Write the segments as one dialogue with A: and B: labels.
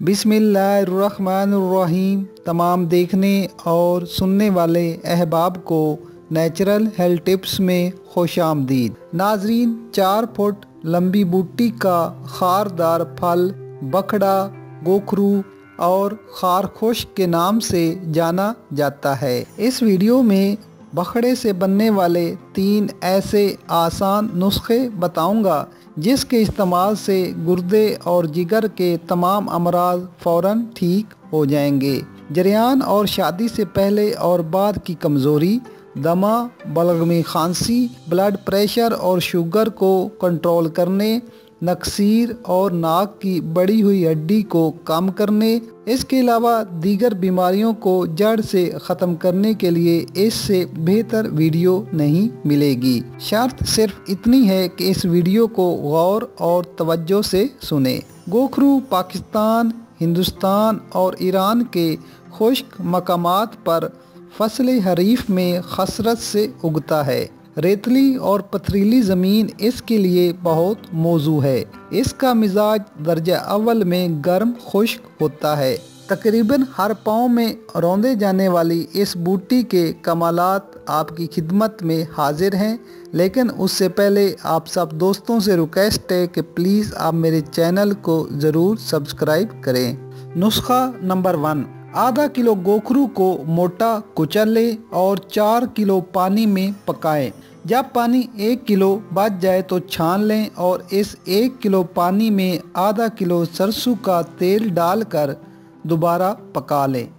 A: बिस्मिल्लाहिर्रहमानिर्रहीम। तमाम देखने और सुनने वाले अहबाब को नेचुरल हेल्थ टिप्स में खुशामदीद। नाजरीन, 4 फुट लंबी बूटी का खारदार फल बखड़ा, गोखरू और खारखुश के नाम से जाना जाता है। इस वीडियो में बखड़े से बनने वाले 3 ऐसे आसान नुस्खे बताऊंगा जिसके इस्तेमाल से गुर्दे और जिगर के तमाम अमराज फ़ौरन ठीक हो जाएंगे। जरियान और शादी से पहले और बाद की कमज़ोरी, दमा, बलगमी खांसी, ब्लड प्रेशर और शुगर को कंट्रोल करने, नक्सीर और नाक की बड़ी हुई हड्डी को कम करने, इसके अलावा दीगर बीमारियों को जड़ से ख़त्म करने के लिए इससे बेहतर वीडियो नहीं मिलेगी। शर्त सिर्फ इतनी है कि इस वीडियो को गौर और तवज्जो से सुने। गोखरू पाकिस्तान, हिंदुस्तान और ईरान के खुश्क मकामात पर फसल हरीफ में खसरत से उगता है। रेतली और पथरीली ज़मीन इसके लिए बहुत मौजू है। इसका मिजाज दर्जा अव्वल में गर्म खुश्क होता है। तकरीबन हर पाँव में रौंदे जाने वाली इस बूटी के कमालात आपकी खिदमत में हाजिर हैं, लेकिन उससे पहले आप सब दोस्तों से रिक्वेस्ट है कि प्लीज़ आप मेरे चैनल को ज़रूर सब्सक्राइब करें। नुस्खा नंबर 1, आधा किलो गोखरू को मोटा कुचल लें और 4 किलो पानी में पकाएं। जब पानी 1 किलो बच जाए तो छान लें और इस 1 किलो पानी में आधा किलो सरसों का तेल डालकर दोबारा पका लें।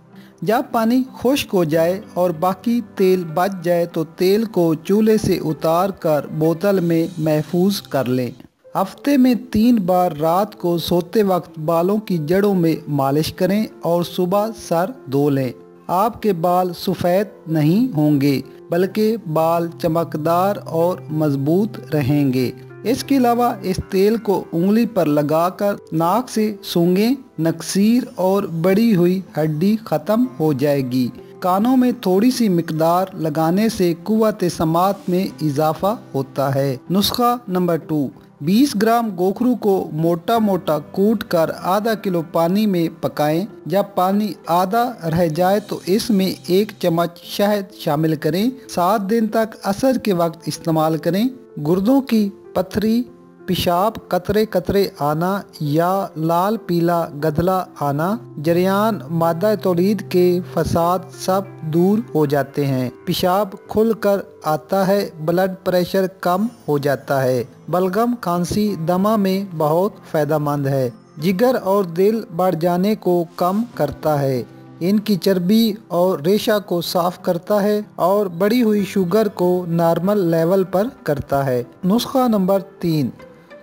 A: जब पानी खुश्क हो जाए और बाकी तेल बच जाए तो तेल को चूल्हे से उतार कर बोतल में महफूज कर लें। हफ्ते में 3 बार रात को सोते वक्त बालों की जड़ों में मालिश करें और सुबह सर धो लें। आपके बाल सफ़ेद नहीं होंगे बल्कि बाल चमकदार और मजबूत रहेंगे। इसके अलावा इस तेल को उंगली पर लगाकर नाक से सूंघें, नक्सीर और बड़ी हुई हड्डी ख़त्म हो जाएगी। कानों में थोड़ी सी मिकदार लगाने से कुव्वत समात में इजाफा होता है। नुस्खा नंबर 2, 20 ग्राम गोखरू को मोटा मोटा कूट कर आधा किलो पानी में पकाएं। जब पानी आधा रह जाए तो इसमें 1 चम्मच शहद शामिल करें। 7 दिन तक असर के वक्त इस्तेमाल करें। गुर्दों की पथरी, पेशाब कतरे कतरे आना या लाल पीला गदला आना, जरियान, मादा तौलीद के फसाद सब दूर हो जाते हैं। पेशाब खुलकर आता है, ब्लड प्रेशर कम हो जाता है। बलगम खांसी दमा में बहुत फ़ायदेमंद है। जिगर और दिल बढ़ जाने को कम करता है। इनकी चर्बी और रेशा को साफ करता है और बढ़ी हुई शुगर को नॉर्मल लेवल पर करता है। नुस्खा नंबर 3,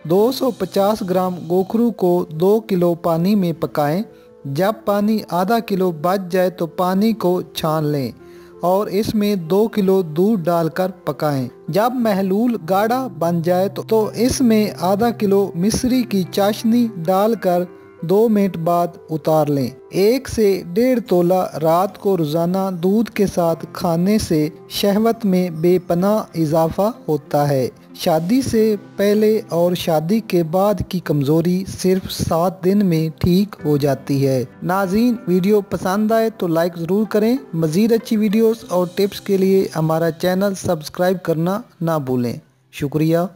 A: 250 ग्राम गोखरू को 2 किलो पानी में पकाएं। जब पानी आधा किलो बच जाए तो पानी को छान लें और इसमें 2 किलो दूध डालकर पकाएं। जब महलूल गाढ़ा बन जाए तो इसमें आधा किलो मिश्री की चाशनी डालकर 2 मिनट बाद उतार लें। 1 से 1.5 तोला रात को रोज़ाना दूध के साथ खाने से शहवत में बेपनाह इजाफा होता है। शादी से पहले और शादी के बाद की कमज़ोरी सिर्फ 7 दिन में ठीक हो जाती है। नाज़रीन, वीडियो पसंद आए तो लाइक ज़रूर करें। मज़ीद अच्छी वीडियोस और टिप्स के लिए हमारा चैनल सब्सक्राइब करना ना भूलें। शुक्रिया।